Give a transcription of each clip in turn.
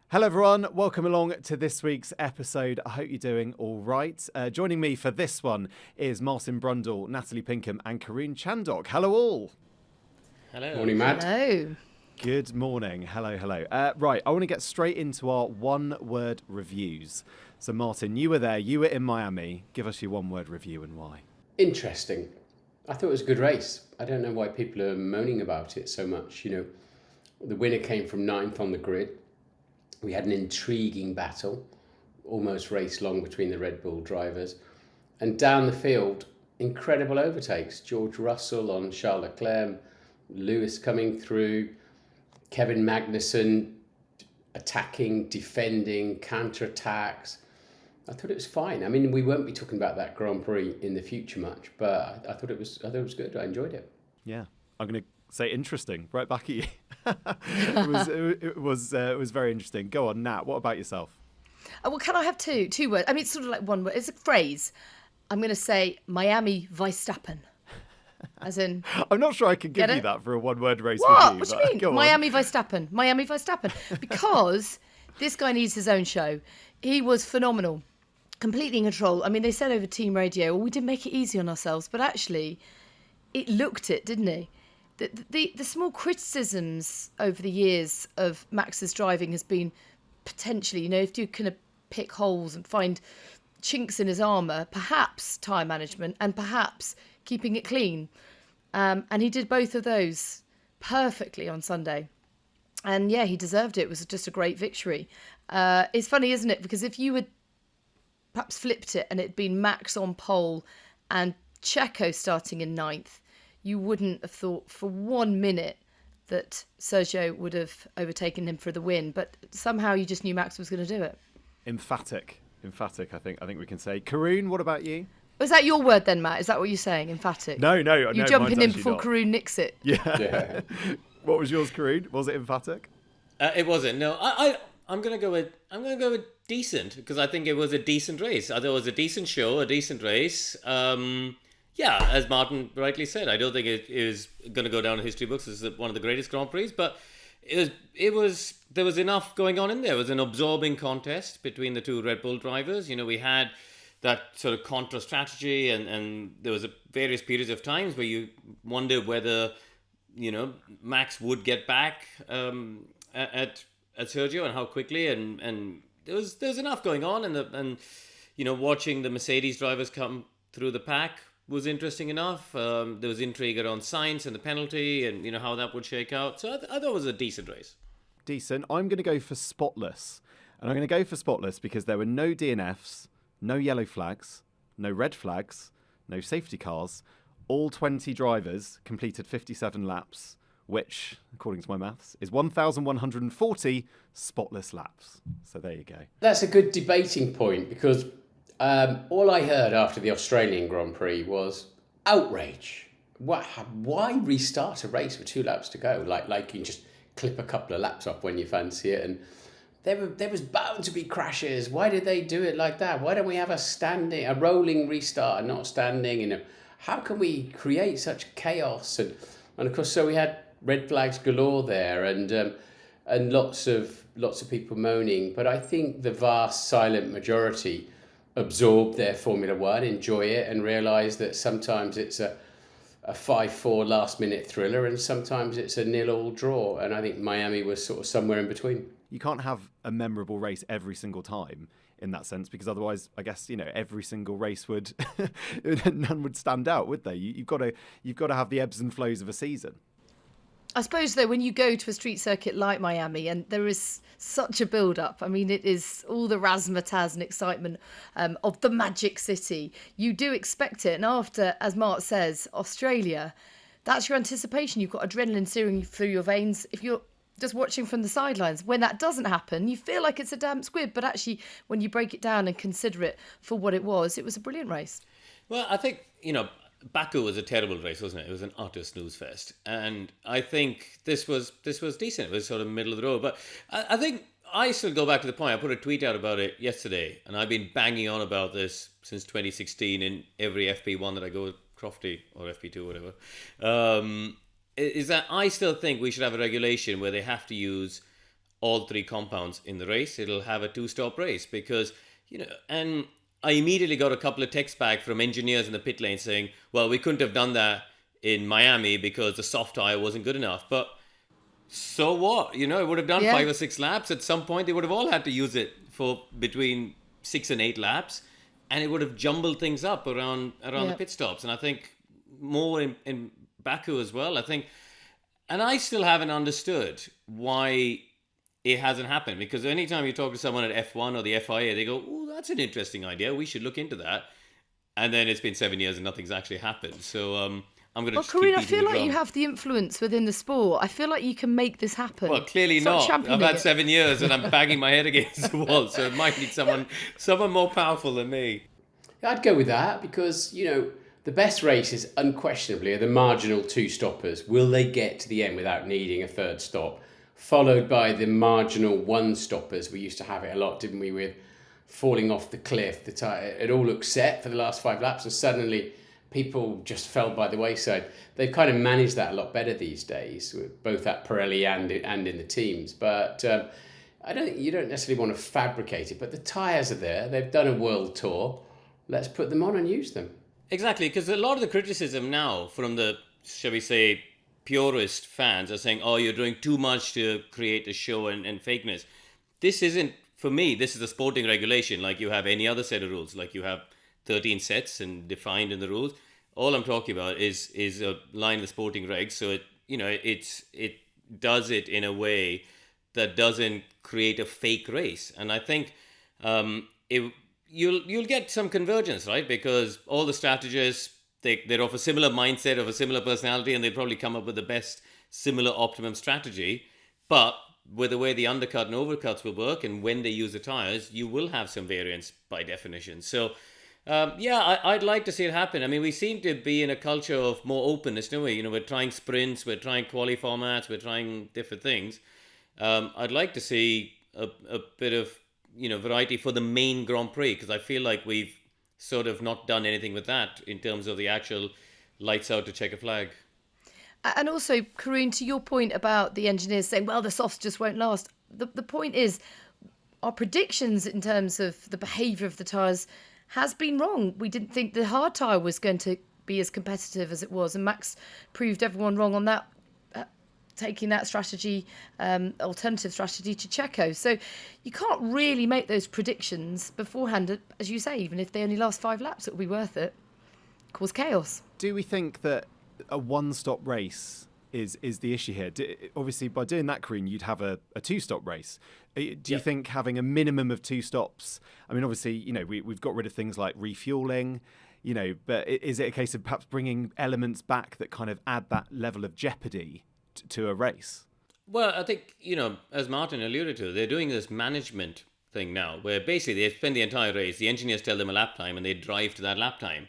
Hello everyone, welcome along to this week's episode. I hope you're doing all right. Joining me for this one is Martin Brundle, Natalie Pinkham and Karun Chandhok. Hello all. Hello. Morning, Matt. Hello. Good morning. Hello. Right, I want to get straight into our one-word reviews. So Martin, you were there, you were in Miami. Give us your one-word review and why. Interesting. I thought it was a good race. I don't know why people are moaning about it so much. You know, the winner came from 9th on the grid. We had an intriguing battle, almost race long between the Red Bull drivers. And down the field, incredible overtakes. George Russell on Charles Leclerc, Lewis coming through, Kevin Magnussen attacking, defending, counter-attacks. I thought it was fine. I mean, we won't be talking about that Grand Prix in the future much, but I thought it was good. I enjoyed it. Yeah, I'm going to say interesting right back at you. It was very interesting. Go on, Nat. What about yourself? Well, can I have two words? I mean, it's sort of like one word. It's a phrase. I'm going to say Miami Verstappen. As in, I'm not sure I can give you it? that for a one-word race What? review. What do you mean? Go on. Miami Verstappen. Because this guy needs his own show. He was phenomenal. Completely in control. I mean, they said over team radio, well, we didn't make it easy on ourselves, but actually, it looked it, didn't he? The small criticisms over the years of Max's driving has been potentially, you know, if you kind of pick holes and find chinks in his armour, perhaps tyre management and perhaps keeping it clean. And he did both of those perfectly on Sunday. And yeah, he deserved it. It was just a great victory. It's funny, isn't it? Because if you had perhaps flipped it and it'd been Max on pole and Checo starting in 9th, you wouldn't have thought for 1 minute that Sergio would have overtaken him for the win. But somehow you just knew Max was going to do it. Emphatic. I think we can say. Karun, what about you? Was that your word then, Matt? Is that what you're saying? Emphatic? No. You're jumping in before Karun nicks it. Yeah. What was yours, Karun? Was it emphatic? It wasn't. No, I'm gonna go with decent, because I think it was a decent race. I thought it was a decent show, a decent race. Yeah, as Martin rightly said, I don't think it is going to go down in history books as one of the greatest Grand Prix, but there was enough going on in there. It was an absorbing contest between the two Red Bull drivers. You know, we had that sort of contra strategy, and there was various periods of times where you wonder whether, you know, Max would get back at Sergio and how quickly, and there was enough going on, and you know, watching the Mercedes drivers come through the pack was interesting enough. There was intrigue around Sainz and the penalty, and you know how that would shake out. So I thought it was a decent race. Decent. I'm going to go for spotless, and I'm going to go for spotless because there were no DNFs, no yellow flags, no red flags, no safety cars. All 20 drivers completed 57 laps, which, according to my maths, is 1,140 spotless laps. So there you go. That's a good debating point, because all I heard after the Australian Grand Prix was outrage. Why restart a race with 2 laps to go? Like you can just clip a couple of laps off when you fancy it. And there was bound to be crashes. Why did they do it like that? Why don't we have a rolling restart and not standing? You know, how can we create such chaos? And of course, so we had red flags galore there, and lots of people moaning. But I think the vast silent majority absorb their Formula One, enjoy it, and realise that sometimes it's a 5-4 last minute thriller, and sometimes it's a 0-0 draw. And I think Miami was sort of somewhere in between. You can't have a memorable race every single time in that sense, because otherwise, I guess, you know, every single race would none would stand out, would they? You've got to have the ebbs and flows of a season. I suppose, though, when you go to a street circuit like Miami and there is such a build-up, I mean, it is all the razzmatazz and excitement of the Magic City. You do expect it. And after, as Mark says, Australia, that's your anticipation. You've got adrenaline searing through your veins. If you're just watching from the sidelines, when that doesn't happen, you feel like it's a damn squib. But actually, when you break it down and consider it for what it was a brilliant race. Well, I think, you know, Baku was a terrible race, wasn't it? It was an utter snooze fest, and I think this was decent. It was sort of middle of the road, but I think I still go back to the point. I put a tweet out about it yesterday, and I've been banging on about this since 2016 in every FP1 that I go with, Crofty or FP2, whatever. Is that I still think we should have a regulation where they have to use all three compounds in the race. It'll have a two-stop race because, and I immediately got a couple of texts back from engineers in the pit lane saying, well, we couldn't have done that in Miami because the soft tire wasn't good enough. But so what? It would have done 5 or 6 laps. At some point, they would have all had to use it for between 6 and 8 laps, and it would have jumbled things up around the pit stops. And I think more in Baku as well. I think, and I still haven't understood why it hasn't happened, because anytime you talk to someone at F1 or the FIA, they go, oh, that's an interesting idea. We should look into that. And then it's been 7 years and nothing's actually happened. So I'm going to Karun, I feel like you have the influence within the sport. I feel like you can make this happen. Well, clearly not. I've had 7 years and I'm banging my head against the wall. So it might need someone more powerful than me. I'd go with that because, the best races unquestionably are the marginal 2 stoppers. Will they get to the end without needing a third stop? Followed by the marginal 1 stoppers. We used to have it a lot, didn't we, with falling off the cliff. The tire, it all looked set for the last 5 laps and suddenly people just fell by the wayside. They've kind of managed that a lot better these days, both at Pirelli and in the teams. But you don't necessarily want to fabricate it, but the tyres are there. They've done a world tour. Let's put them on and use them. Exactly, because a lot of the criticism now from the, shall we say, purist fans are saying, oh, you're doing too much to create a show and fakeness. This isn't, for me, this is a sporting regulation like you have any other set of rules, like you have 13 sets and defined in the rules. All I'm talking about is a line in the sporting regs, so it does it in a way that doesn't create a fake race. And I think you'll get some convergence, right? Because all the strategists, they're of a similar mindset, of a similar personality, and they probably come up with the best similar optimum strategy. But with the way the undercut and overcuts will work and when they use the tires, you will have some variance by definition. So, I'd like to see it happen. I mean, we seem to be in a culture of more openness, don't we? We're trying sprints, we're trying quali formats, we're trying different things. I'd like to see a bit of, variety for the main Grand Prix, because I feel like we've sort of not done anything with that in terms of the actual lights out to check a flag. And also, Karun, to your point about the engineers saying, well, the softs just won't last. The point is, our predictions in terms of the behaviour of the tyres has been wrong. We didn't think the hard tyre was going to be as competitive as it was. And Max proved everyone wrong on that, taking that strategy, alternative strategy to Checo. So you can't really make those predictions beforehand, as you say, even if they only last 5 laps, it'll be worth it. Cause chaos. Do we think that a one-stop race is the issue here? Obviously, by doing that, Karun, you'd have a 2-stop race. Do you think having a minimum of 2 stops? I mean, obviously, we've got rid of things like refueling, but is it a case of perhaps bringing elements back that kind of add that level of jeopardy to a race? Well, I think, as Martin alluded to, they're doing this management thing now, where basically they spend the entire race, the engineers tell them a lap time, and they drive to that lap time.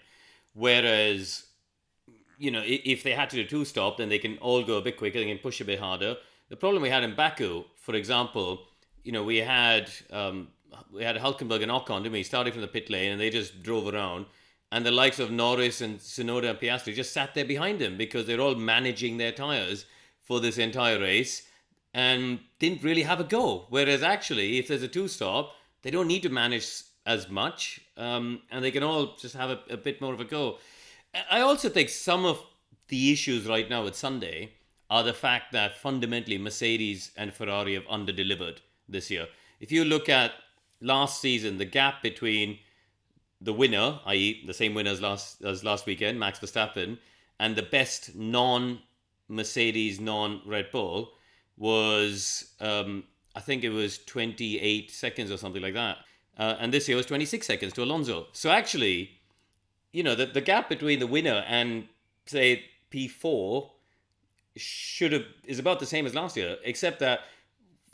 Whereas, if they had to do 2-stop, then they can all go a bit quicker, they can push a bit harder. The problem we had in Baku, for example, we had Hülkenberg and Ocon, didn't we, starting from the pit lane, and they just drove around. And the likes of Norris and Tsunoda and Piastri just sat there behind them because they're all managing their tyres for this entire race and didn't really have a go. Whereas actually, if there's a 2-stop, they don't need to manage as much, and they can all just have a bit more of a go. I also think some of the issues right now with Sunday are the fact that fundamentally Mercedes and Ferrari have underdelivered this year. If you look at last season, the gap between the winner, i.e. the same winner as last weekend, Max Verstappen, and the best non-Mercedes, non-Red Bull was, I think it was 28 seconds or something like that. And this year was 26 seconds to Alonso. So actually, the gap between the winner and, say, P4 is about the same as last year, except that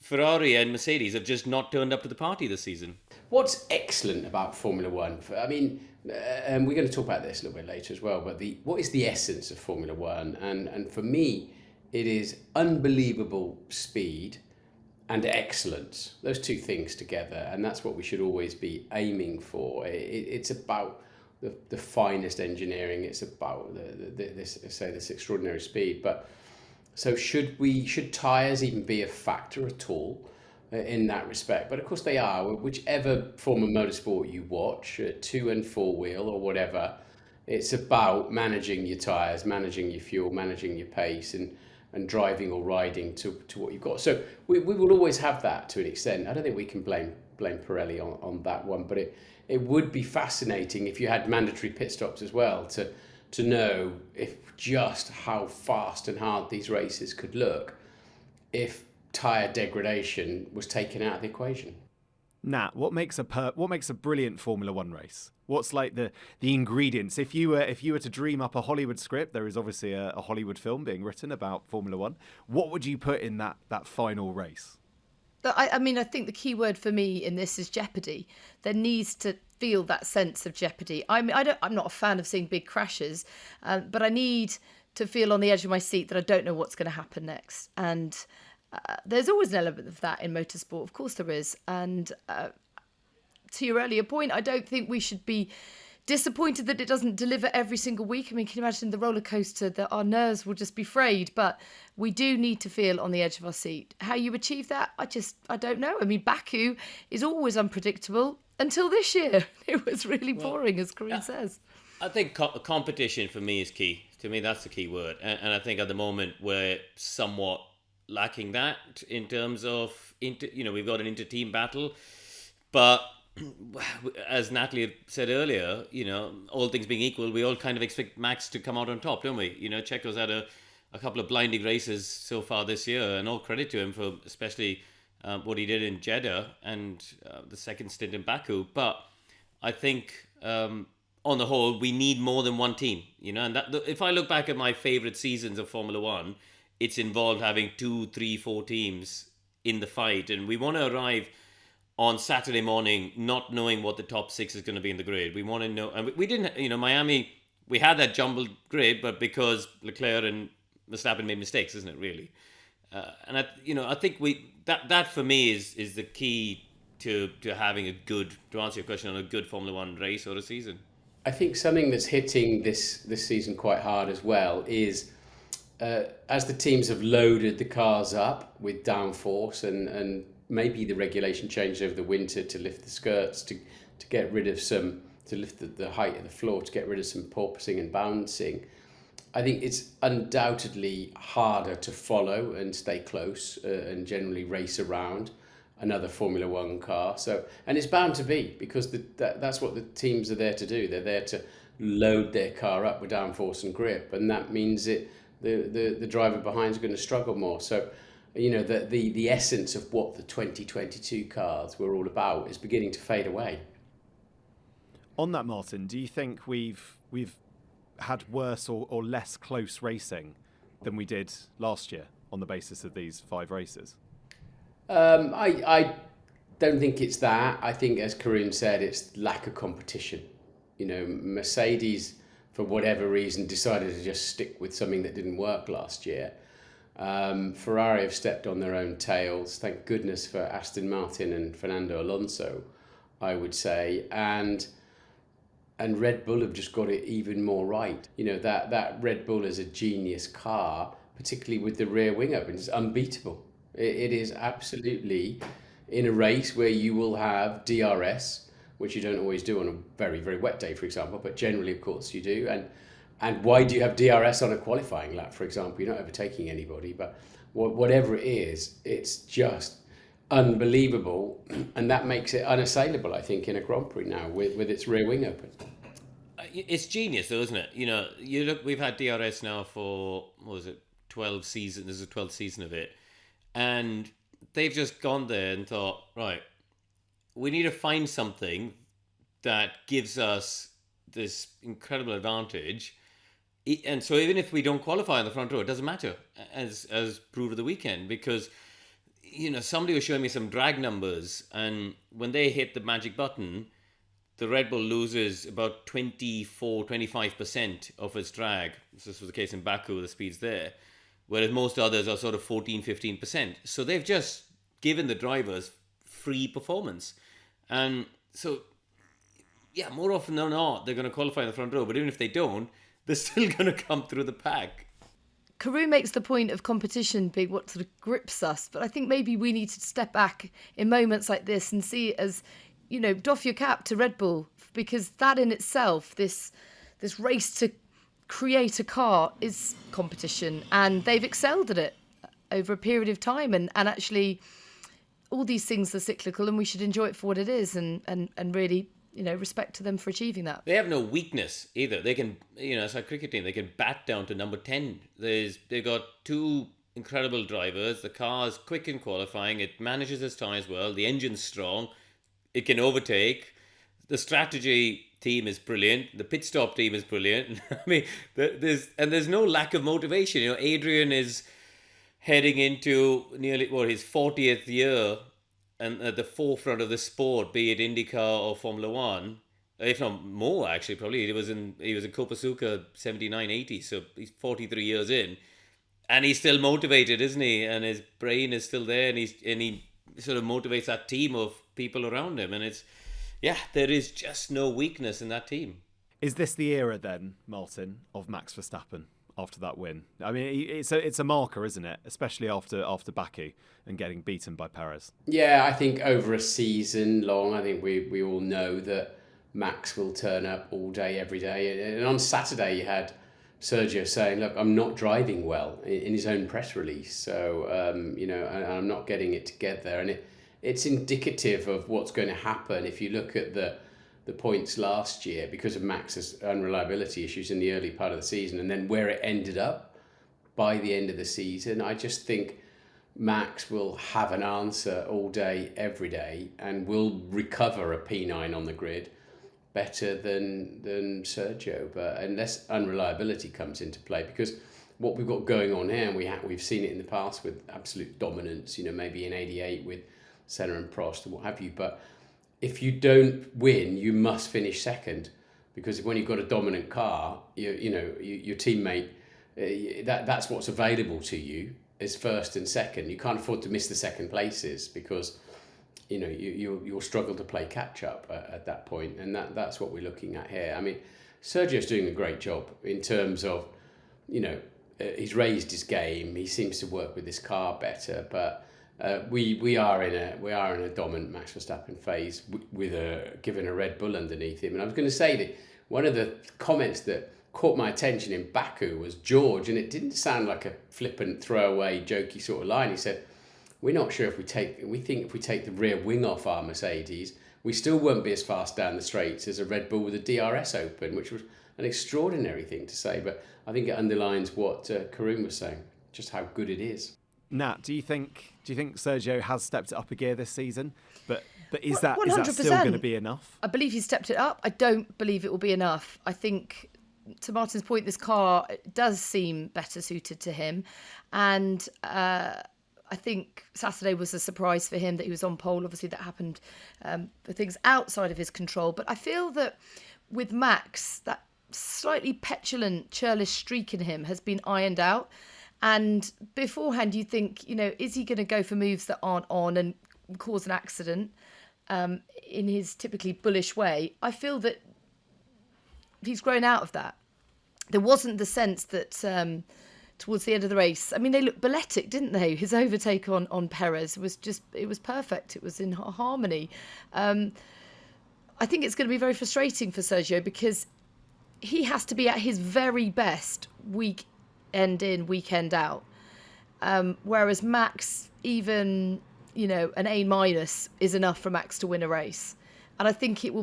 Ferrari and Mercedes have just not turned up to the party this season. What's excellent about Formula One, I mean, and we're going to talk about this a little bit later as well, but what is the essence of Formula One? And for me, it is unbelievable speed and excellence. Those two things together, and that's what we should always be aiming for. It's about the finest engineering. It's about this extraordinary speed. But so should tyres even be a factor at all? in that respect. But of course they are. Whichever form of motorsport you watch, 2 and 4 wheel or whatever, it's about managing your tyres, managing your fuel, managing your pace, and driving or riding to what you've got. So we will always have that to an extent. I don't think we can blame Pirelli on that one, but it would be fascinating if you had mandatory pit stops as well to know if just how fast and hard these races could look if tyre degradation was taken out of the equation. Nat, what makes a brilliant Formula One race? What's like the ingredients? If you were to dream up a Hollywood script, there is obviously a Hollywood film being written about Formula One. What would you put in that final race? I mean, I think the key word for me in this is jeopardy. There needs to feel that sense of jeopardy. I'm not a fan of seeing big crashes, but I need to feel on the edge of my seat that I don't know what's going to happen next. And there's always an element of that in motorsport. Of course there is. And to your earlier point, I don't think we should be disappointed that it doesn't deliver every single week. I mean, can you imagine the roller coaster that our nerves will just be frayed? But we do need to feel on the edge of our seat. How you achieve that, I don't know. I mean, Baku is always unpredictable until this year. It was really boring, as Karun says. I think competition for me is key. To me, that's the key word. And I think at the moment we're somewhat lacking that in terms of, we've got an inter-team battle. But as Natalie said earlier, all things being equal, we all kind of expect Max to come out on top, don't we? Checo's had a couple of blinding races so far this year, and all credit to him for especially what he did in Jeddah and the second stint in Baku. But I think on the whole, we need more than one team, and that, if I look back at my favourite seasons of Formula One, it's involved having 2, 3, 4 teams in the fight, and we want to arrive on Saturday morning not knowing what the top 6 is going to be in the grid. We want to know, and we didn't, Miami, we had that jumbled grid, but because Leclerc and Verstappen made mistakes, isn't it, really? And I think that for me is the key to having a good, to answer your question, on a good Formula One race or a season. I think something that's hitting this season quite hard as well is as the teams have loaded the cars up with downforce and maybe the regulation changed over the winter to lift the skirts, to get rid of some, to lift the height of the floor, to get rid of some porpoising and bouncing. I think it's undoubtedly harder to follow and stay close and generally race around another Formula One car. So, and it's bound to be, because that's what the teams are there to do. They're there to load their car up with downforce and grip, and that means the driver behind is going to struggle more. So, the essence of what the 2022 cars were all about is beginning to fade away. On that, Martin, do you think we've had worse or less close racing than we did last year on the basis of these 5 races? I don't think it's that. I think, as Karun said, it's lack of competition. Mercedes, for whatever reason, decided to just stick with something that didn't work last year. Ferrari have stepped on their own tails. Thank goodness for Aston Martin and Fernando Alonso, I would say. And Red Bull have just got it even more right. That Red Bull is a genius car, particularly with the rear wing open. It's unbeatable. It is absolutely, in a race where you will have DRS, which you don't always do on a very, very wet day, for example, but generally, of course, you do. And why do you have DRS on a qualifying lap, for example? You're not overtaking anybody, but whatever it is, it's just unbelievable. And that makes it unassailable, I think, in a Grand Prix now with its rear wing open. It's genius, though, isn't it? You look, we've had DRS now for, 12 seasons. This is the 12th season of it. And they've just gone there and thought, right, we need to find something that gives us this incredible advantage. And so even if we don't qualify on the front row, it doesn't matter, as proved at the weekend, because somebody was showing me some drag numbers, and when they hit the magic button, the Red Bull loses about 24-25% of its drag. This was the case in Baku, the speeds there, whereas most others are sort of 14-15%. So they've just given the drivers free performance. And so, yeah, more often than not, they're going to qualify in the front row, but even if they don't, they're still going to come through the pack. Karun makes the point of competition being what sort of grips us, but I think maybe we need to step back in moments like this and see it as, doff your cap to Red Bull, because that in itself, this race to create a car is competition, and they've excelled at it over a period of time, and actually all these things are cyclical, and we should enjoy it for what it is, and really respect to them for achieving that. They have no weakness either. They can, as a cricket team, they can bat down to number 10. They've got two incredible drivers. The car's quick in qualifying. It manages its tyres well. The engine's strong. It can overtake. The strategy team is brilliant. The pit stop team is brilliant. I mean, there's no lack of motivation. Adrian is heading into nearly his 40th year, and at the forefront of the sport, be it IndyCar or Formula One, if not more, actually, probably. He was in Copasuca 79, 80, so he's 43 years in, and he's still motivated, isn't he? And his brain is still there, and he sort of motivates that team of people around him, and there is just no weakness in that team. Is this the era then, Martin, of Max Verstappen? After that win, I mean, it's a marker, isn't it? Especially after Baku and getting beaten by Perez. Yeah, I think over a season long, I think we all know that Max will turn up all day, every day. And on Saturday, you had Sergio saying, "Look, I'm not driving well," in his own press release. So and I'm not getting it together, and it's indicative of what's going to happen if you look at the points last year because of Max's unreliability issues in the early part of the season, and then where it ended up by the end of the season. I just think Max will have an answer all day, every day, and will recover a P9 on the grid better than Sergio. But unless unreliability comes into play, because what we've got going on here, and we've seen it in the past with absolute dominance, maybe in 88 with Senna and Prost and what have you, but if you don't win, you must finish second, because when you've got a dominant car, your teammate, that's what's available to you is first and second. You can't afford to miss the second places because you'll struggle to play catch up at that point, and that's what we're looking at here. I mean, Sergio's doing a great job in terms of he's raised his game. He seems to work with his car better, but. We are in a dominant Max Verstappen phase with given a Red Bull underneath him. And I was going to say that one of the comments that caught my attention in Baku was George, and it didn't sound like a flippant, throwaway, jokey sort of line. He said, "We're not sure we think if we take the rear wing off our Mercedes, we still won't be as fast down the straights as a Red Bull with a DRS open," which was an extraordinary thing to say. But I think it underlines what Karun was saying, just how good it is. Nat, do you think Sergio has stepped it up a gear this season? But is that 100%. Still going to be enough? I believe he's stepped it up. I don't believe it will be enough. I think, to Martin's point, this car does seem better suited to him, and I think Saturday was a surprise for him that he was on pole. Obviously, that happened for things outside of his control. But I feel that with Max, that slightly petulant, churlish streak in him has been ironed out. And beforehand, you think, is he going to go for moves that aren't on and cause an accident in his typically bullish way? I feel that he's grown out of that. There wasn't the sense that towards the end of the race, I mean, they looked balletic, didn't they? His overtake on Perez was it was perfect. It was in harmony. I think it's going to be very frustrating for Sergio because he has to be at his very best week end in, weekend out. Whereas Max, even, an A- is enough for Max to win a race. And I think it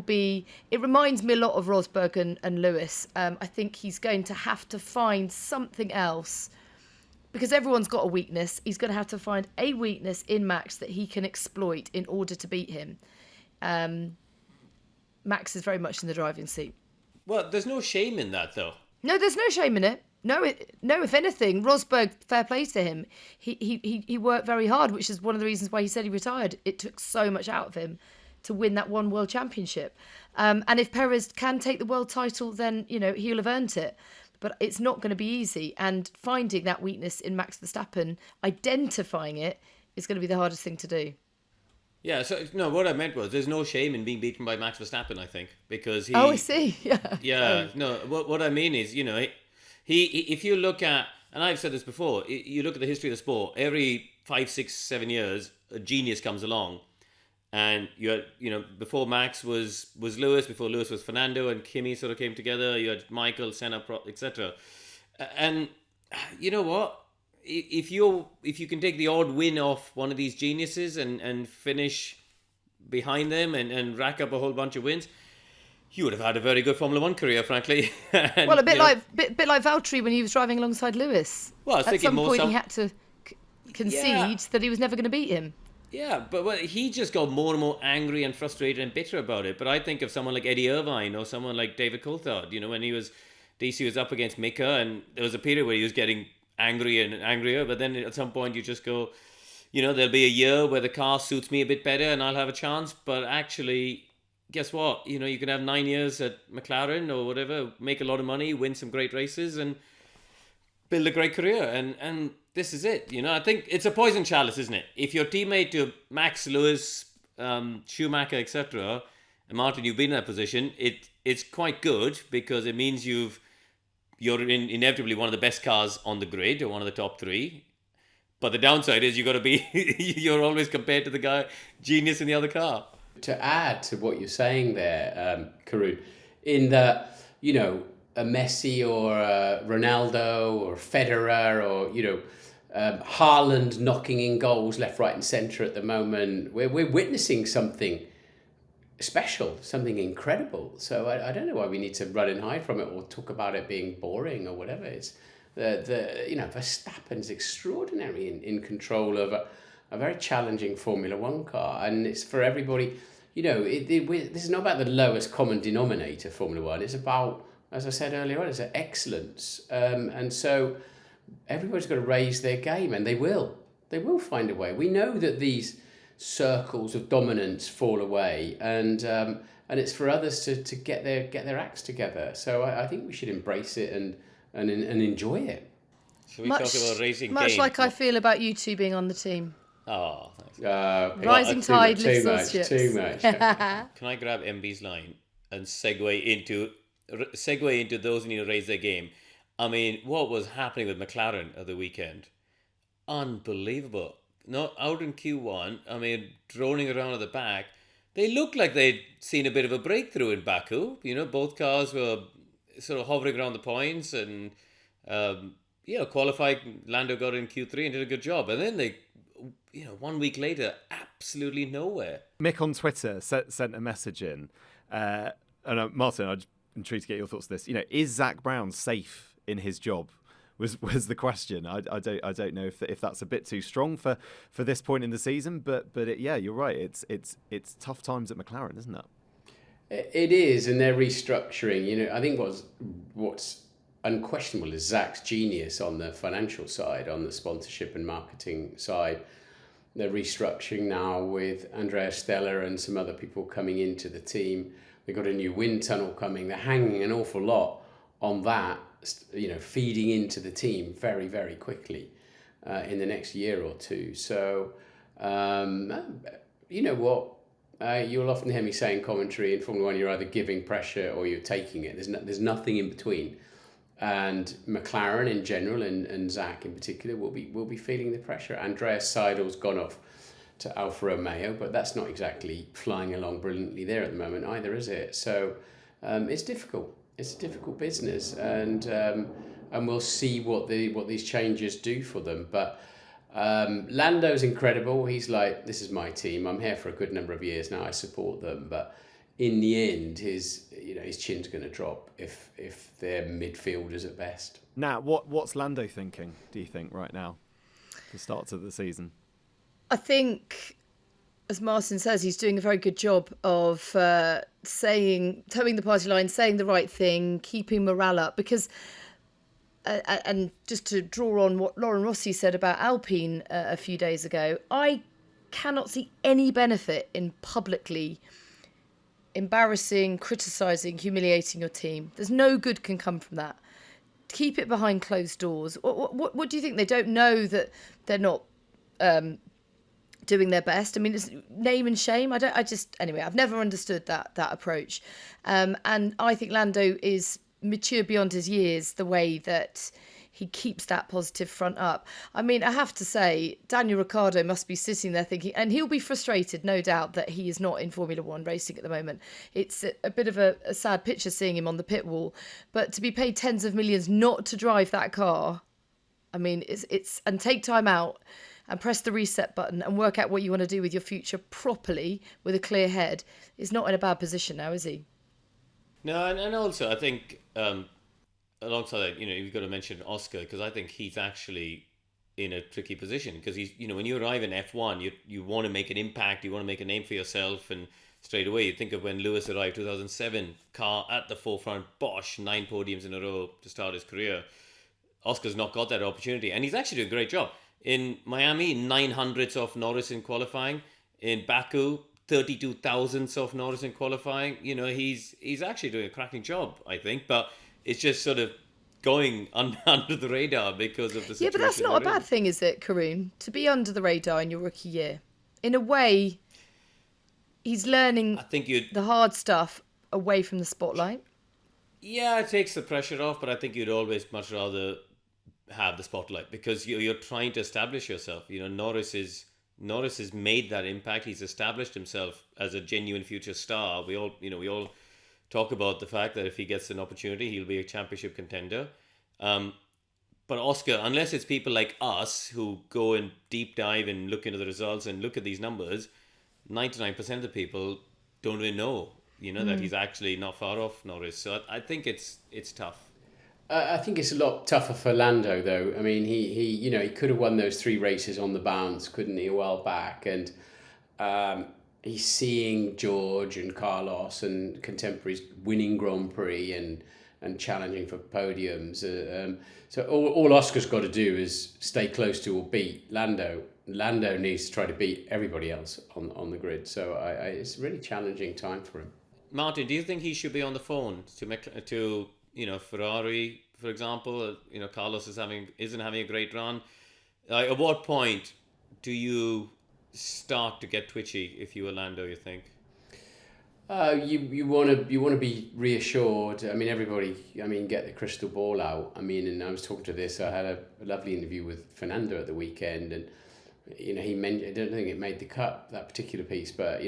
reminds me a lot of Rosberg and Lewis. I think he's going to have to find something else, because everyone's got a weakness. He's going to have to find a weakness in Max that he can exploit in order to beat him. Max is very much in the driving seat. Well, there's no shame in that, though. No, there's no shame in it. No, if anything, Rosberg, fair play to him. He worked very hard, which is one of the reasons why he said he retired. It took so much out of him to win that one world championship. And if Perez can take the world title, then, he'll have earned it. But it's not going to be easy. And finding that weakness in Max Verstappen, identifying it, is going to be the hardest thing to do. Yeah, so no, what I meant was there's no shame in being beaten by Max Verstappen, I think, because he... Oh, I see, yeah. Yeah, no, what I mean is, he if you look at and I've said this before, you look at the history of the sport, every 5, 6, 7 years, a genius comes along. And you had, before Max was Lewis, before Lewis was Fernando, and Kimi sort of came together. You had Michael, Senna, etc. And you know what? If you can take the odd win off one of these geniuses and finish behind them and rack up a whole bunch of wins, you would have had a very good Formula One career, frankly. And, well, a bit like Valtteri when he was driving alongside Lewis. Well, I was at thinking some more point he had to concede that he was never going to beat him. Yeah, but he just got more and more angry and frustrated and bitter about it. But I think of someone like Eddie Irvine or someone like David Coulthard. When DC was up against Mika, and there was a period where he was getting angry and angrier. But then at some point you just go, there'll be a year where the car suits me a bit better and I'll have a chance. But actually, guess what? You can have 9 years at McLaren or whatever, make a lot of money, win some great races, and build a great career. And this is it. I think it's a poison chalice, isn't it? If your teammate to Max, Lewis, Schumacher, etc., and Martin, you've been in that position, it's quite good because it means you're inevitably one of the best cars on the grid or one of the top 3. But the downside is you're always compared to the guy genius in the other car. To add to what you're saying there, Karun, in that, a Messi or a Ronaldo or Federer or, Haaland knocking in goals left, right and centre at the moment, we're witnessing something special, something incredible. So I don't know why we need to run and hide from it or talk about it being boring or whatever. It's Verstappen's extraordinary in control of a very challenging Formula One car, and it's for everybody. This is not about the lowest common denominator, Formula One. It's about, as I said earlier on, it's excellence, and so everybody's got to raise their game, and they will find a way. We know that these circles of dominance fall away, and it's for others to get their acts together. So I think we should embrace it and enjoy it. Should we talk about racing much game? like I feel about you two being on the team. Oh, thanks. Rising tide lifts all ships. Too much. Can I grab MB's line and segue into those who need to raise their game? I mean, what was happening with McLaren at the weekend? Unbelievable. Not out in Q1. I mean, droning around at the back. They looked like they'd seen a bit of a breakthrough in Baku. Both cars were sort of hovering around the points, and qualified. Lando got in Q3 and did a good job. And then they, 1 week later, absolutely nowhere. Mick on Twitter sent a message in, and Martin, I'm intrigued to get your thoughts on this. Is Zach Brown safe in his job? Was the question. I don't know if that's a bit too strong for this point in the season, but you're right. It's tough times at McLaren, isn't it? It is, and they're restructuring. I think what's unquestionable is Zach's genius on the financial side, on the sponsorship and marketing side. They're restructuring now with Andrea Stella and some other people coming into the team. They've got a new wind tunnel coming. They're hanging an awful lot on that, feeding into the team very, very quickly in the next year or two. So, you know what? You'll often hear me say in commentary in Formula One, you're either giving pressure or you're taking it. There's nothing in between. And McLaren in general and Zach in particular will be feeling the pressure. Andreas Seidel's gone off to Alfa Romeo, but that's not exactly flying along brilliantly there at the moment either, is it? So it's difficult. It's a difficult business, and we'll see what these changes do for them. But Lando's incredible. He's like, this is my team. I'm here for a good number of years now. I support them, but in the end, his chin's going to drop if they're midfielders at best. Now, what's Lando thinking, do you think, right now, the start of the season? I think, as Martin says, he's doing a very good job of towing the party line, saying the right thing, keeping morale up. Because, and just to draw on what Lauren Rossi said about Alpine a few days ago, I cannot see any benefit in publicly embarrassing, criticising, humiliating your team. There's no good can come from that. Keep it behind closed doors. What do you think? They don't know that they're not doing their best? I mean, it's name and shame. Anyway, I've never understood that approach. And I think Lando is mature beyond his years, the way that he keeps that positive front up. I mean, I have to say, Daniel Ricciardo must be sitting there thinking, and he'll be frustrated, no doubt, that he is not in Formula One racing at the moment. It's a bit of a sad picture seeing him on the pit wall, but to be paid tens of millions not to drive that car, I mean, it's and take time out and press the reset button and work out what you want to do with your future properly with a clear head, is not in a bad position now, is he? No, and also I think alongside that, you've got to mention Oscar, because I think he's actually in a tricky position, because he's, when you arrive in F1, you want to make an impact, you want to make a name for yourself, and straight away you think of when Lewis arrived 2007, car at the forefront, Bosch, 9 podiums in a row to start his career. Oscar's not got that opportunity, and he's actually doing a great job. In Miami, 900ths of Norris in qualifying. In Baku, 32 thousandths of Norris in qualifying. He's actually doing a cracking job, I think, but it's just sort of going under the radar because of the situation. Yeah, but that's not a bad thing, is it, Karun? To be under the radar in your rookie year. In a way, he's learning the hard stuff away from the spotlight. Yeah, it takes the pressure off, but I think you'd always much rather have the spotlight, because you're trying to establish yourself. Norris has made that impact. He's established himself as a genuine future star. We all talk about the fact that if he gets an opportunity, he'll be a championship contender. But Oscar, unless it's people like us who go and deep dive and look into the results and look at these numbers, 99% of the people don't really know, that he's actually not far off Norris. So I think it's tough. I think it's a lot tougher for Lando, though. I mean, he could have won those 3 races on the bounce, couldn't he, a while back? And he's seeing George and Carlos and contemporaries winning Grand Prix and challenging for podiums. So all Oscar's got to do is stay close to or beat Lando. Lando needs to try to beat everybody else on the grid. So it's a really challenging time for him. Martin, do you think he should be on the phone to Ferrari, for example? Carlos isn't having a great run. At what point do you start to get twitchy if you were Lando, you think? You want to be reassured. I mean, everybody. Get the crystal ball out. And I was talking to this. I had a lovely interview with Fernando at the weekend, and he mentioned. I don't think it made the cut, that particular piece, but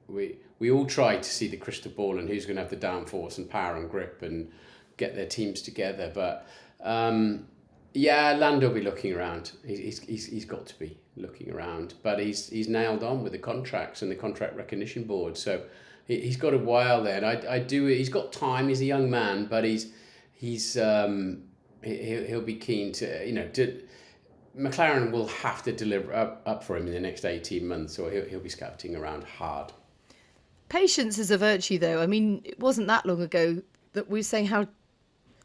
we all try to see the crystal ball and who's going to have the downforce and power and grip and get their teams together. But Lando will be looking around. He's got to be looking around. But he's nailed on with the contracts and the contract recognition board. So he's got a while there. And he's got time. He's a young man, but he'll be keen to McLaren will have to deliver up for him in the next 18 months, or he'll be scouting around hard. Patience is a virtue, though. I mean, it wasn't that long ago that we were saying how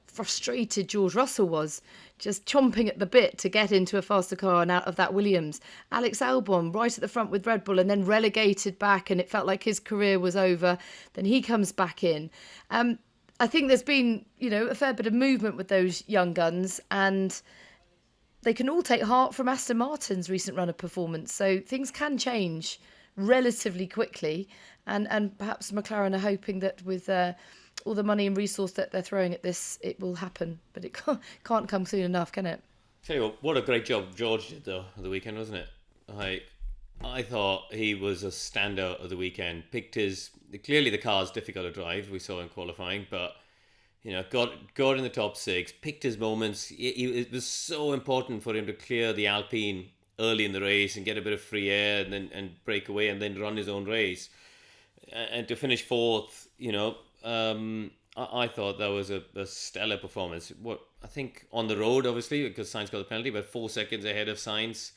frustrated George Russell was, just chomping at the bit to get into a faster car and out of that Williams. Alex Albon right at the front with Red Bull and then relegated back, and it felt like his career was over. Then he comes back in. I think there's been, a fair bit of movement with those young guns, and they can all take heart from Aston Martin's recent run of performance. So things can change relatively quickly, and perhaps McLaren are hoping that with all the money and resource that they're throwing at this, it will happen. But it can't come soon enough, can it? Tell you what a great job George did though at the weekend, wasn't it? I thought he was a standout of the weekend. Clearly the car's difficult to drive, we saw in qualifying, but got in the top 6, picked his moments. It was so important for him to clear the Alpine early in the race and get a bit of free air and break away and then run his own race. And to finish 4th, I thought that was a stellar performance. I think on the road, obviously, because Sainz got the penalty, but 4 seconds ahead of Sainz,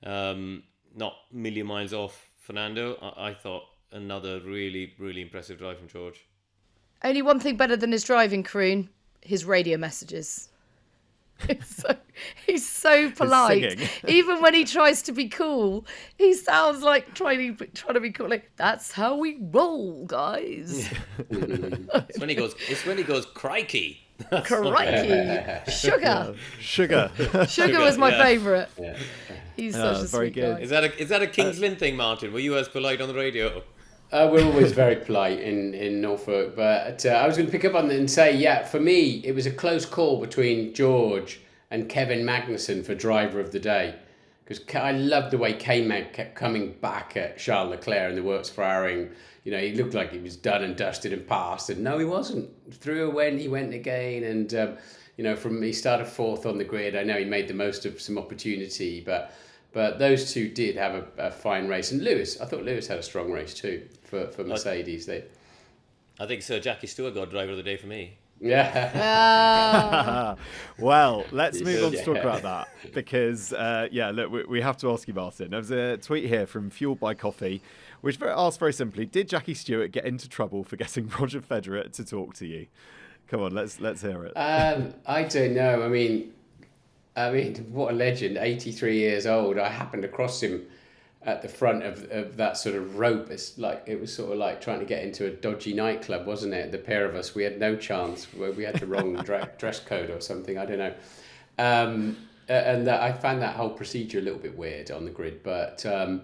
not a million miles off Fernando. I thought another really, really impressive drive from George. Only one thing better than his driving, Karun, his radio messages. He's so polite. Even when he tries to be cool, he sounds like trying to be cool. Like, that's how we roll, guys. It's when he goes crikey. Crikey. Sugar. Sugar was my favourite. Yeah. He's such a very sweet good guy. Is that a Kings Lynn thing, Martin? Were you as polite on the radio? We're always very polite in Norfolk, but I was going to pick up on it and say, for me, it was a close call between George and Kevin Magnussen for driver of the day. Because I loved the way K-Mag kept coming back at Charles Leclerc in the works firing. You know, he looked like he was done and dusted and passed, and no, he wasn't. Through a when he went again, and you know, he started fourth on the grid. I know he made the most of some opportunity, but those two did have a fine race. And I thought Lewis had a strong race too for Mercedes. I think Sir Jackie Stewart got driver of the day for me. Yeah. Well, let's move on to talk about that because, look, we have to ask you, Martin. There was a tweet here from Fueled by Coffee, which asked very simply, did Jackie Stewart get into trouble for getting Roger Federer to talk to you? Come on, let's hear it. I don't know. I mean, what a legend, 83 years old. I happened across him at the front of that sort of rope. It was sort of like trying to get into a dodgy nightclub, wasn't it? The pair of us, we had no chance. We had the wrong dress code or something, I don't know. And I found that whole procedure a little bit weird on the grid. But so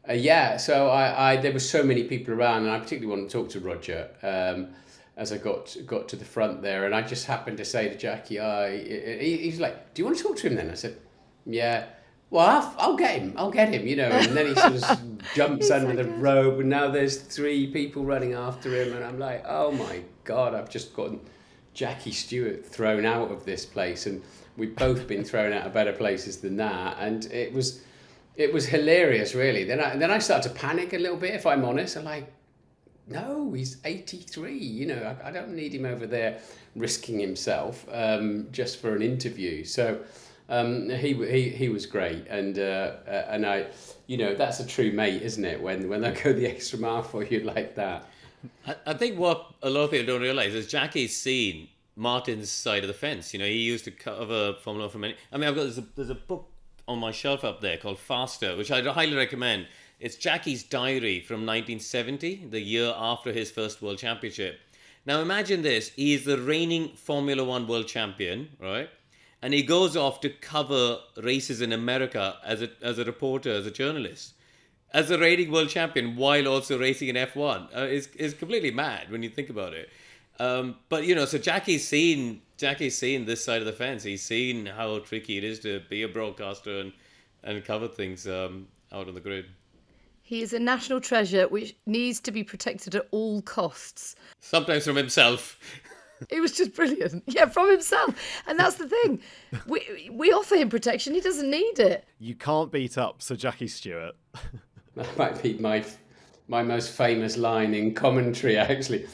there were so many people around, and I particularly wanted to talk to Roger as I got to the front there. And I just happened to say to Jackie, he's like, do you want to talk to him then? I said, yeah. Well, I'll get him, you know. And then he sort of jumps under the rope, and now there's 3 people running after him, and I'm like, oh my God, I've just gotten Jackie Stewart thrown out of this place, and we've both been thrown out of better places than that, and it was hilarious, really. Then I started to panic a little bit, if I'm honest. I'm like, no, he's 83, you know, I don't need him over there risking himself just for an interview. So. He was great, and I, you know, that's a true mate, isn't it? When they go the extra mile for you like that. I think what a lot of people don't realise is Jackie's seen Martin's side of the fence. You know, he used to cover Formula 1 for many. I mean, there's a book on my shelf up there called Faster, which I'd highly recommend. It's Jackie's diary from 1970, the year after his first World Championship. Now imagine this: he is the reigning Formula 1 World Champion, right? And he goes off to cover races in America as a reporter, as a journalist, as a reigning world champion, while also racing in F1. Is completely mad when you think about it. But you know, so Jackie's seen this side of the fence. He's seen how tricky it is to be a broadcaster and cover things out on the grid. He is a national treasure which needs to be protected at all costs. Sometimes from himself. It was just brilliant. Yeah, from himself. And that's the thing. We offer him protection. He doesn't need it. You can't beat up Sir Jackie Stewart. That might be my most famous line in commentary, actually.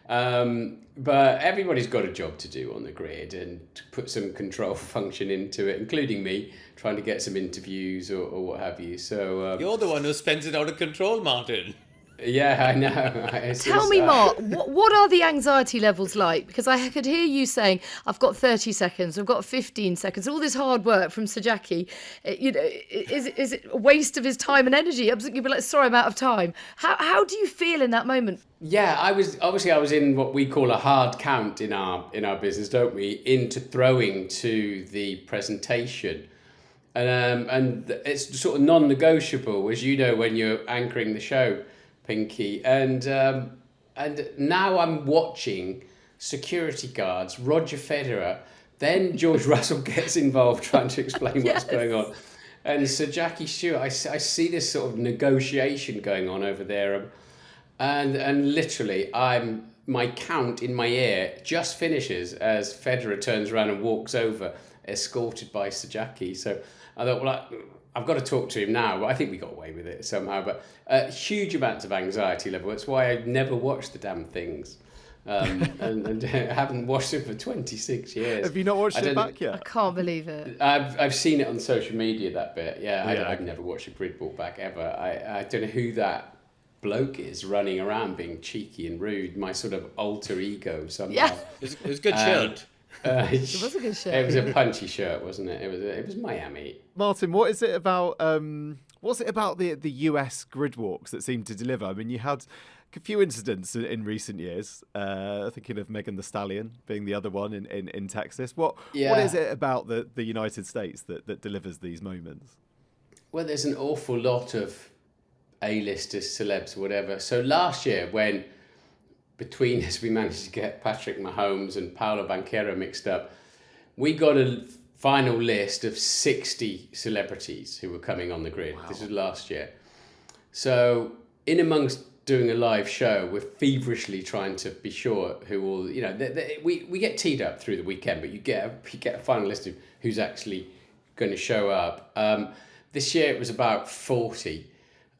But everybody's got a job to do on the grid and to put some control function into it, including me, trying to get some interviews or what have you. So you're the one who spends it out of control, Martin. Yeah, I know. Tell me, Mark, what are the anxiety levels like? Because I could hear you saying, I've got 30 seconds, I've got 15 seconds, all this hard work from Sir Jackie. You know, is it a waste of his time and energy? You'd be like, sorry, I'm out of time. How do you feel in that moment? Yeah, I was in what we call a hard count in our business, don't we? Into throwing to the presentation. And it's sort of non-negotiable, as you know, when you're anchoring the show, Pinky, and now I'm watching security guards, Roger Federer, then George Russell gets involved trying to explain what's going on, and Sir Jackie Stewart. I see this sort of negotiation going on over there, and literally my count in my ear just finishes as Federer turns around and walks over, escorted by Sir Jackie. So I thought, well, I've got to talk to him now, but I think we got away with it somehow. But huge amounts of anxiety level. That's why I've never watched the damn things. And I haven't watched it for 26 years. Have you not watched it back yet? I can't believe it. I've seen it on social media, that bit. Yeah, Yeah. I've never watched a grid walk back ever. I don't know who that bloke is running around being cheeky and rude. My sort of alter ego somehow. Yeah. It was a good shirt. It was a good shirt. It was a punchy shirt, wasn't it? It was Miami. Martin, what is it about? What's it about the US grid walks that seem to deliver? I mean, you had a few incidents in recent years. Thinking of Megan Thee Stallion being the other one in Texas. What is it about the United States that delivers these moments? Well, there's an awful lot of A-listers, celebs, whatever. So last year, when between us we managed to get Patrick Mahomes and Paolo Banchero mixed up, we got a final list of 60 celebrities who were coming on the grid. Wow. This was last year. So in amongst doing a live show, we're feverishly trying to be sure who all, we get teed up through the weekend, but you get a final list of who's actually going to show up. This year it was about 40.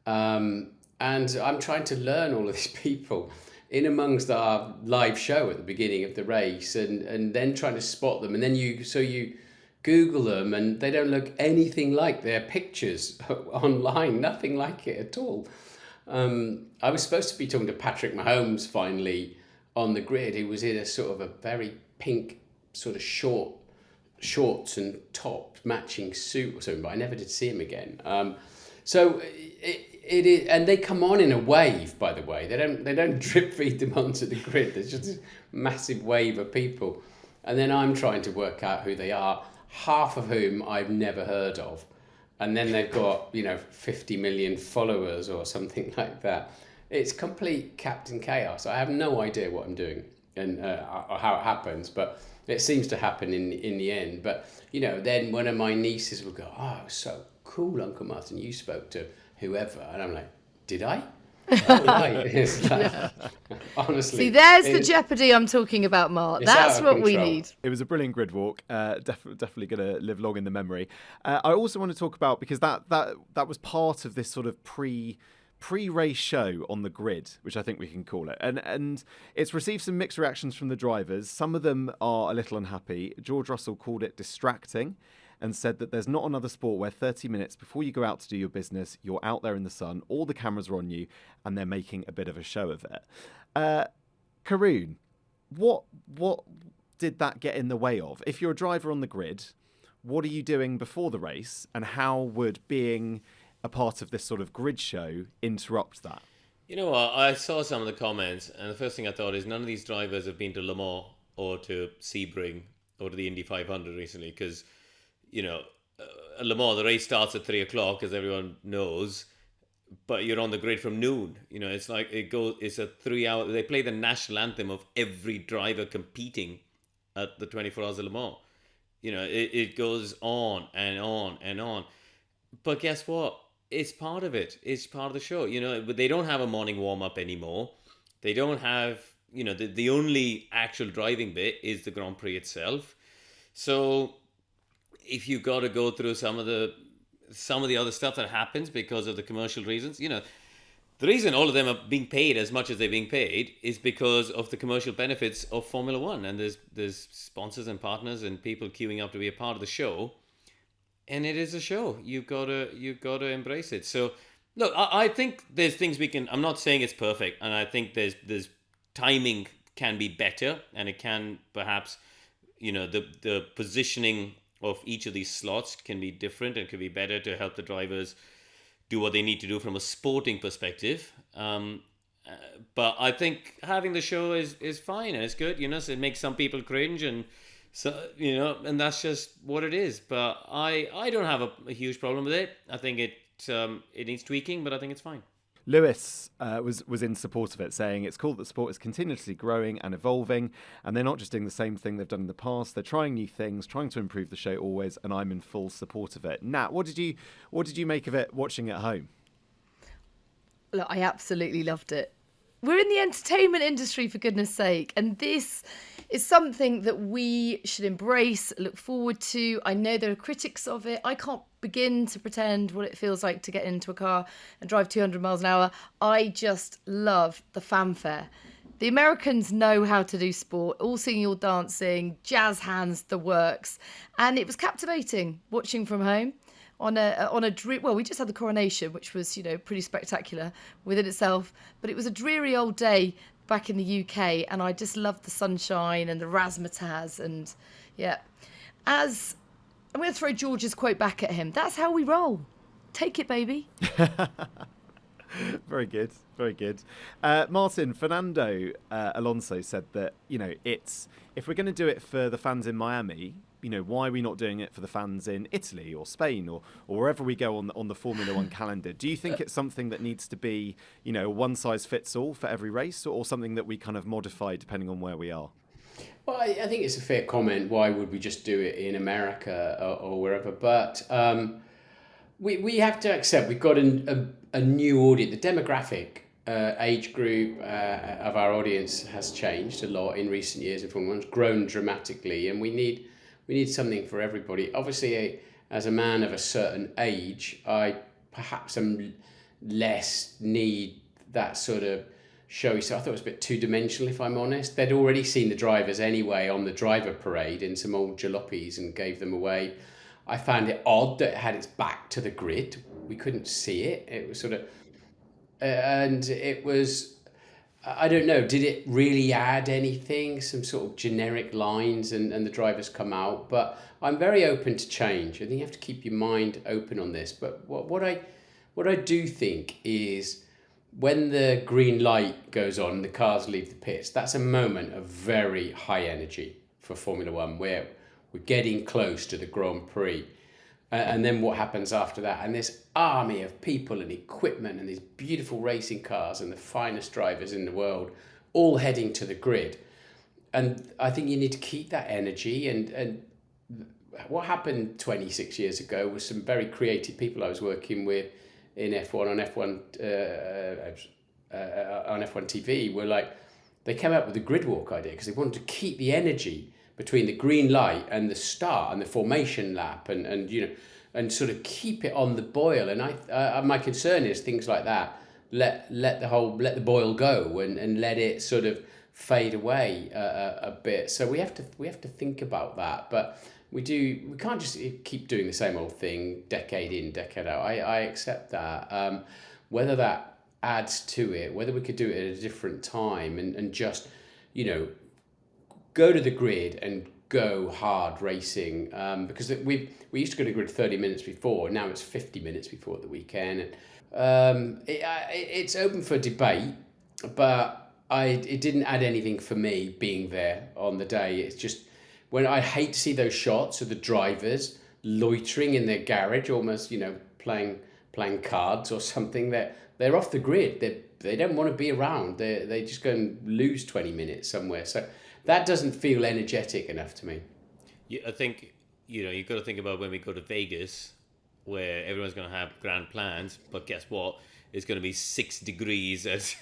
And I'm trying to learn all of these people in amongst our live show at the beginning of the race, and then trying to spot them. And then you Google them, and they don't look anything like their pictures online, nothing like it at all. I was supposed to be talking to Patrick Mahomes finally on the grid. He was in a sort of a very pink sort of shorts and top matching suit or something, but I never did see him again. So it is, and they come on in a wave, by the way. They don't drip feed them onto the grid. There's just this massive wave of people, and then I'm trying to work out who they are, half of whom I've never heard of, and then they've got 50 million followers or something like that. It's complete Captain Chaos. I have no idea what I'm doing and or how it happens, but it seems to happen in the end. But then one of my nieces will go, "Oh, it was so cool, Uncle Martin, you spoke to whoever," and I'm like, "Did I?" Oh, right. It's like, honestly. See, there's the jeopardy I'm talking about, Mark. That's what we need. It was a brilliant grid walk. Definitely going to live long in the memory. I also want to talk about, because that was part of this sort of pre-race show on the grid, which I think we can call it. And it's received some mixed reactions from the drivers. Some of them are a little unhappy. George Russell called it distracting and said that there's not another sport where 30 minutes before you go out to do your business, you're out there in the sun, all the cameras are on you, and they're making a bit of a show of it. Karun, what did that get in the way of? If you're a driver on the grid, what are you doing before the race, and how would being a part of this sort of grid show interrupt that? You know what? I saw some of the comments, and the first thing I thought is none of these drivers have been to Le Mans or to Sebring or to the Indy 500 recently, because Le Mans, the race starts at 3:00, as everyone knows, but you're on the grid from noon. It's like it's a 3 hour. They play the national anthem of every driver competing at the 24 Hours of Le Mans. It goes on and on and on. But guess what? It's part of it. It's part of the show. But they don't have a morning warm up anymore. They don't have. The only actual driving bit is the Grand Prix itself. So if you got to go through some of the other stuff that happens because of the commercial reasons, the reason all of them are being paid as much as they're being paid is because of the commercial benefits of Formula One, and there's sponsors and partners and people queuing up to be a part of the show, and it is a show. You've got to embrace it. So look, I think there's things we can. I'm not saying it's perfect, and I think there's timing can be better, and it can perhaps the positioning of each of these slots can be different and can be better to help the drivers do what they need to do from a sporting perspective. But I think having the show is fine and it's good, so it makes some people cringe, and so and that's just what it is. But I don't have a huge problem with it. I think it needs tweaking, but I think it's fine. Lewis was in support of it, saying it's cool that sport is continuously growing and evolving, and they're not just doing the same thing they've done in the past. They're trying new things, trying to improve the show always, and I'm in full support of it. Nat, what did you make of it watching at home? Look, I absolutely loved it. We're in the entertainment industry, for goodness sake, and this is something that we should embrace, look forward to. I know there are critics of it. I can't begin to pretend what it feels like to get into a car and drive 200 miles an hour. I just love the fanfare. The Americans know how to do sport, all singing, all dancing, jazz hands, the works. And it was captivating watching from home. On a we just had the coronation, which was pretty spectacular within itself, but it was a dreary old day back in the UK, and I just loved the sunshine and the razzmatazz, and I'm going to throw George's quote back at him. That's how we roll. Take it, baby. Very good, very good. Martin, Fernando Alonso said that if we're going to do it for the fans in Miami, why are we not doing it for the fans in Italy or Spain or wherever we go on the Formula One calendar? Do you think it's something that needs to be, one size fits all for every race, or something that we kind of modify depending on where we are? Well, I think it's a fair comment. Why would we just do it in America or wherever? But we have to accept we've got a new audience. The demographic age group of our audience has changed a lot in recent years. In Formula 1's grown dramatically, and we need something for everybody. Obviously, as a man of a certain age, I perhaps am less need that sort of showy. So I thought it was a bit two-dimensional, if I'm honest. They'd already seen the drivers anyway on the driver parade in some old jalopies and gave them away. I found it odd that it had its back to the grid. We couldn't see it. It was sort of... and it was... I don't know, did it really add anything? Some sort of generic lines and the drivers come out? But I'm very open to change. I think you have to keep your mind open on this. But what I do think is when the green light goes on and the cars leave the pits, that's a moment of very high energy for Formula One where we're getting close to the Grand Prix. And then what happens after that? And this army of people and equipment and these beautiful racing cars and the finest drivers in the world all heading to the grid. And I think you need to keep that energy. And what happened 26 years ago was some very creative people I was working with in F1 on F1 TV were like, they came up with the grid walk idea because they wanted to keep the energy between the green light and the start and the formation lap and you know, and sort of keep it on the boil. And my concern is things like that, let the boil go and let it sort of fade away a bit. So we have to think about that. But we can't just keep doing the same old thing decade in, decade out. I accept that. Whether that adds to it, whether we could do it at a different time and just, you know, go to the grid and go hard racing, because we used to go to the grid 30 minutes before, now it's 50 minutes before the weekend. And it's open for debate, but it didn't add anything for me being there on the day. It's just, when I hate to see those shots of the drivers loitering in their garage, almost, you know, playing cards or something. They're off the grid. They don't want to be around. They just go and lose 20 minutes somewhere. So that doesn't feel energetic enough to me. Yeah, I think, you know, you've got to think about when we go to Vegas, where everyone's going to have grand plans, but guess what? It's going to be 6 degrees at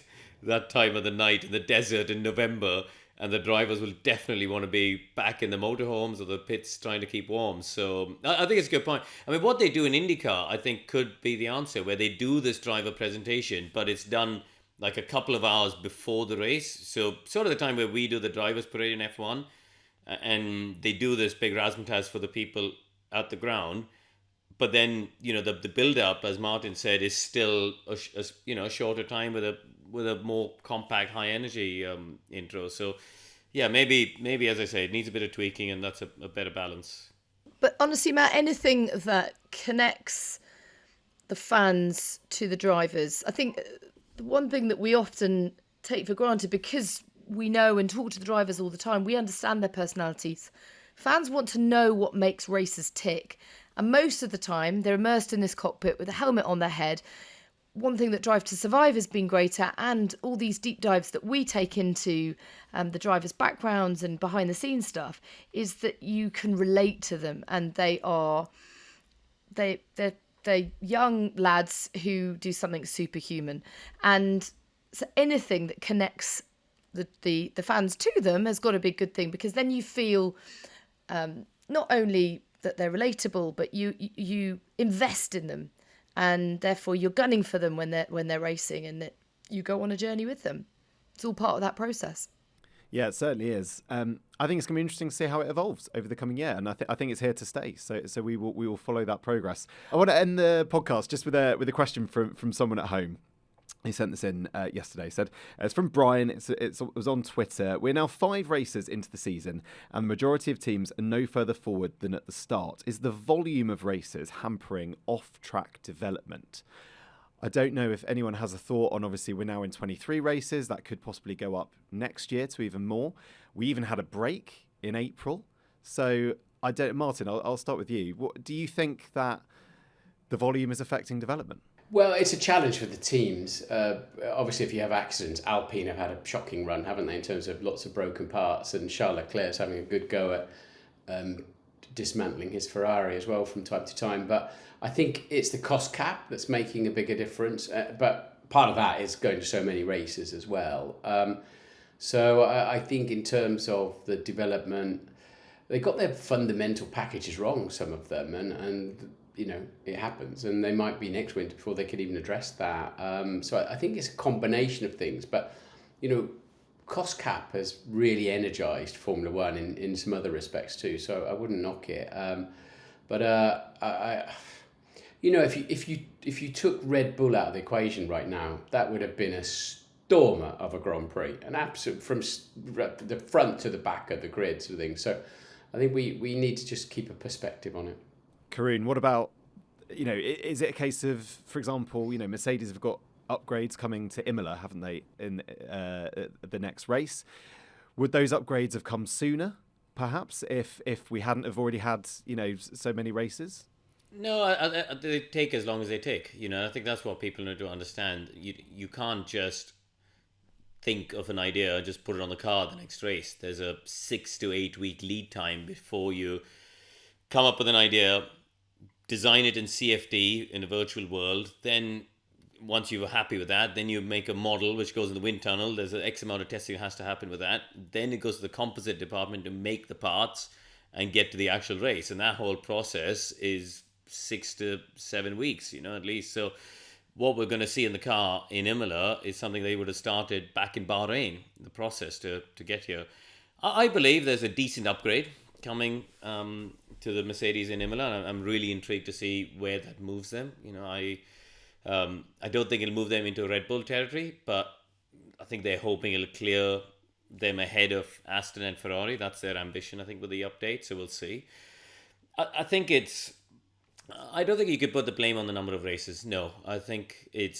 that time of the night in the desert in November, and the drivers will definitely want to be back in the motorhomes or the pits trying to keep warm. So I think it's a good point. I mean, what they do in IndyCar, I think, could be the answer, where they do this driver presentation, but it's done like a couple of hours before the race. So sort of the time where we do the drivers parade in F1, and they do this big razzmatazz for the people at the ground. But then, you know, the build-up, as Martin said, is still a shorter time with a more compact, high-energy intro. So, yeah, maybe as I say, it needs a bit of tweaking, and that's a better balance. But honestly, Matt, anything that connects the fans to the drivers, I think the one thing that we often take for granted, because we know and talk to the drivers all the time, we understand their personalities. Fans want to know what makes racers tick. And most of the time, they're immersed in this cockpit with a helmet on their head. One thing that Drive to Survive has been great at, and all these deep dives that we take into the drivers' backgrounds and behind the scenes stuff, is that you can relate to them, and they're young lads who do something superhuman. And so anything that connects the fans to them has got to be a good thing, because then you feel not only that they're relatable, but you invest in them, and therefore you're gunning for them when they're racing, and that you go on a journey with them. It's all part of that process. Yeah, it certainly is. I think it's going to be interesting to see how it evolves over the coming year, and I think it's here to stay. So we will follow that progress. I want to end the podcast just with a question from someone at home. He sent this in yesterday. Said, it's from Brian. It was on Twitter. We're now 5 races into the season, and the majority of teams are no further forward than at the start. Is the volume of races hampering off-track development? I don't know if anyone has a thought on, obviously, we're now in 23 races. That could possibly go up next year to even more. We even had a break in April. So, Martin, I'll start with you. Do you think that the volume is affecting development? Well, it's a challenge for the teams. Obviously, if you have accidents, Alpine have had a shocking run, haven't they, in terms of lots of broken parts, and Charles Leclerc's having a good go at dismantling his Ferrari as well from time to time. But I think it's the cost cap that's making a bigger difference. But part of that is going to so many races as well. So I think in terms of the development, they got their fundamental packages wrong, some of them, and you know, it happens, and they might be next winter before they can even address that. So I think it's a combination of things, but you know, cost cap has really energised Formula One in some other respects too. So I wouldn't knock it. But you know, if you took Red Bull out of the equation right now, that would have been a stormer of a Grand Prix, an absolute from the front to the back of the grid sort of thing. So I think we need to just keep a perspective on it. Karun, what about, you know, is it a case of, for example, you know, Mercedes have got upgrades coming to Imola, haven't they, in the next race? Would those upgrades have come sooner, perhaps, if we hadn't have already had, you know, so many races? No, they take as long as they take. You know, I think that's what people need to understand. You can't just think of an idea and just put it on the car the next race. There's a 6 to 8 week lead time before you come up with an idea, design it in CFD in a virtual world. Then once you're happy with that, then you make a model which goes in the wind tunnel. There's an X amount of testing that has to happen with that. Then it goes to the composite department to make the parts and get to the actual race. And that whole process is 6 to 7 weeks, you know, at least. So what we're going to see in the car in Imola is something they would have started back in Bahrain, the process to get here. I believe there's a decent upgrade coming to the Mercedes in Imola. I'm really intrigued to see where that moves them. You know, I don't think it'll move them into Red Bull territory, but I think they're hoping it'll clear them ahead of Aston and Ferrari. That's their ambition, I think, with the update. So we'll see. I think I don't think you could put the blame on the number of races. No, I think it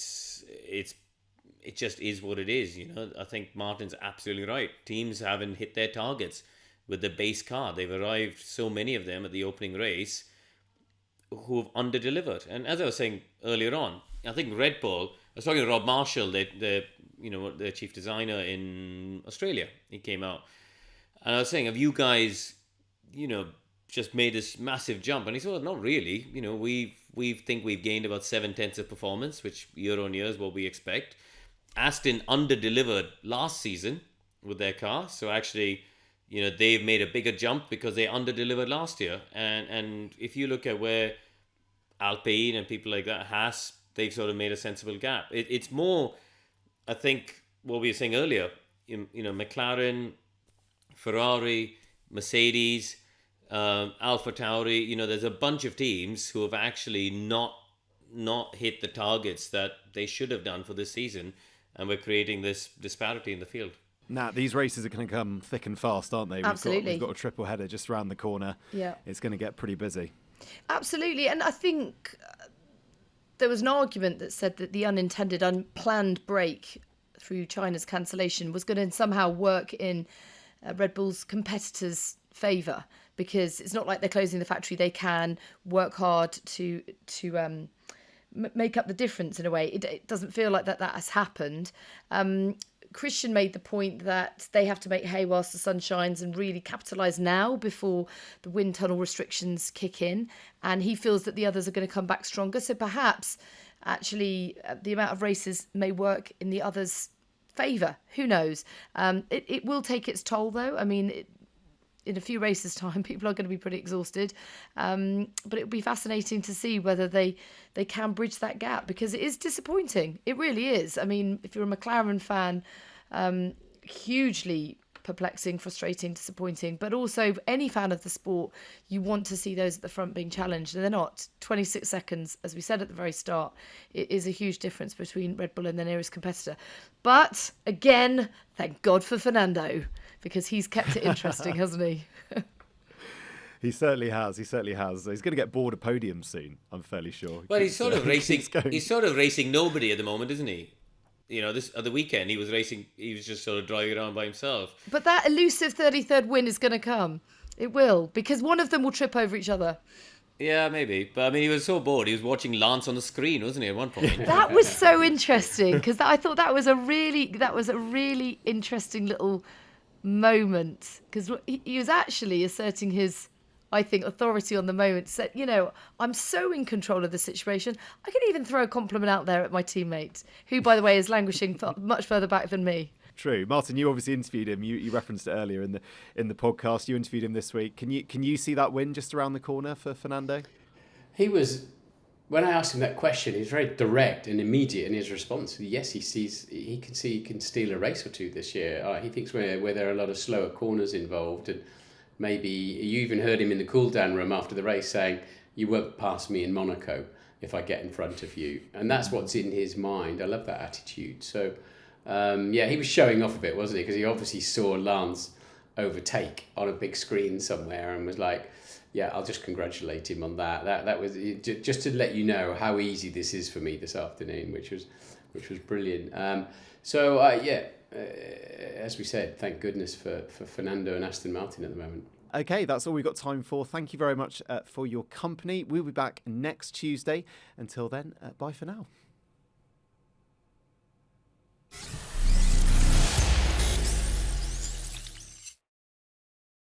just is what it is. You know, I think Martin's absolutely right. Teams haven't hit their targets with the base car. They've arrived, so many of them, at the opening race who've under-delivered. And as I was saying earlier on, I think Red Bull, I was talking to Rob Marshall, their chief designer in Australia. He came out. And I was saying, have you guys, you know, just made this massive jump? And he said, well, not really. You know, we think we've gained about 7/10 of performance, which year on year is what we expect. Aston under-delivered last season with their car. So actually, you know, they've made a bigger jump because they under-delivered last year. And if you look at where Alpine and people like that, Haas, they've sort of made a sensible gap. It's more, I think, what we were saying earlier, you know, McLaren, Ferrari, Mercedes, Alpha Tauri, you know, there's a bunch of teams who have actually not hit the targets that they should have done for this season. And we're creating this disparity in the field. Nat, these races are going to come thick and fast, aren't they? Absolutely. We've got a triple header just around the corner. Yeah. It's going to get pretty busy. Absolutely. And I think there was an argument that said that the unintended, unplanned break through China's cancellation was going to somehow work in Red Bull's competitors' favour, because it's not like they're closing the factory. They can work hard to make up the difference in a way. It doesn't feel like that has happened. Christian made the point that they have to make hay whilst the sun shines and really capitalise now before the wind tunnel restrictions kick in. And he feels that the others are going to come back stronger. So perhaps actually the amount of races may work in the others' favour. Who knows? It will take its toll, though. I mean, in a few races' time, people are going to be pretty exhausted. But it'll be fascinating to see whether they can bridge that gap, because it is disappointing. It really is. I mean, if you're a McLaren fan, hugely perplexing, frustrating, disappointing. But also, any fan of the sport, you want to see those at the front being challenged. And they're not. 26 seconds, as we said at the very start, it is a huge difference between Red Bull and their nearest competitor. But, again, thank God for Fernando, because he's kept it interesting, hasn't he? He certainly has. He's going to get bored of podiums soon, I'm fairly sure. Well, he's sort of racing. He's sort of racing nobody at the moment, isn't he? You know, this other weekend he was racing. He was just sort of driving around by himself. But that elusive 33rd win is going to come. It will, because one of them will trip over each other. Yeah, maybe. But I mean, he was so bored. He was watching Lance on the screen, wasn't he, at one point? That was so interesting because I thought that was a really interesting little moment because he was actually asserting his, I think, authority on the moment. Said, I'm so in control of the situation. I can even throw a compliment out there at my teammate, who, by the way, is languishing much further back than me. True. Martin, you obviously interviewed him. You referenced it earlier in the podcast. You interviewed him this week. Can you see that win just around the corner for Fernando? He was, when I asked him that question, he was very direct and immediate in his response. Yes, he can see he can steal a race or two this year. He thinks where there are a lot of slower corners involved, and maybe you even heard him in the cool down room after the race saying, "You won't pass me in Monaco if I get in front of you," and that's what's in his mind. I love that attitude. So. He was showing off a bit, wasn't he? Because he obviously saw Lance overtake on a big screen somewhere and was like, "Yeah, I'll just congratulate him on that." That was just to let you know how easy this is for me this afternoon, which was brilliant. As we said, thank goodness for Fernando and Aston Martin at the moment. Okay, that's all we've got time for. Thank you very much for your company. We'll be back next Tuesday. Until then, bye for now.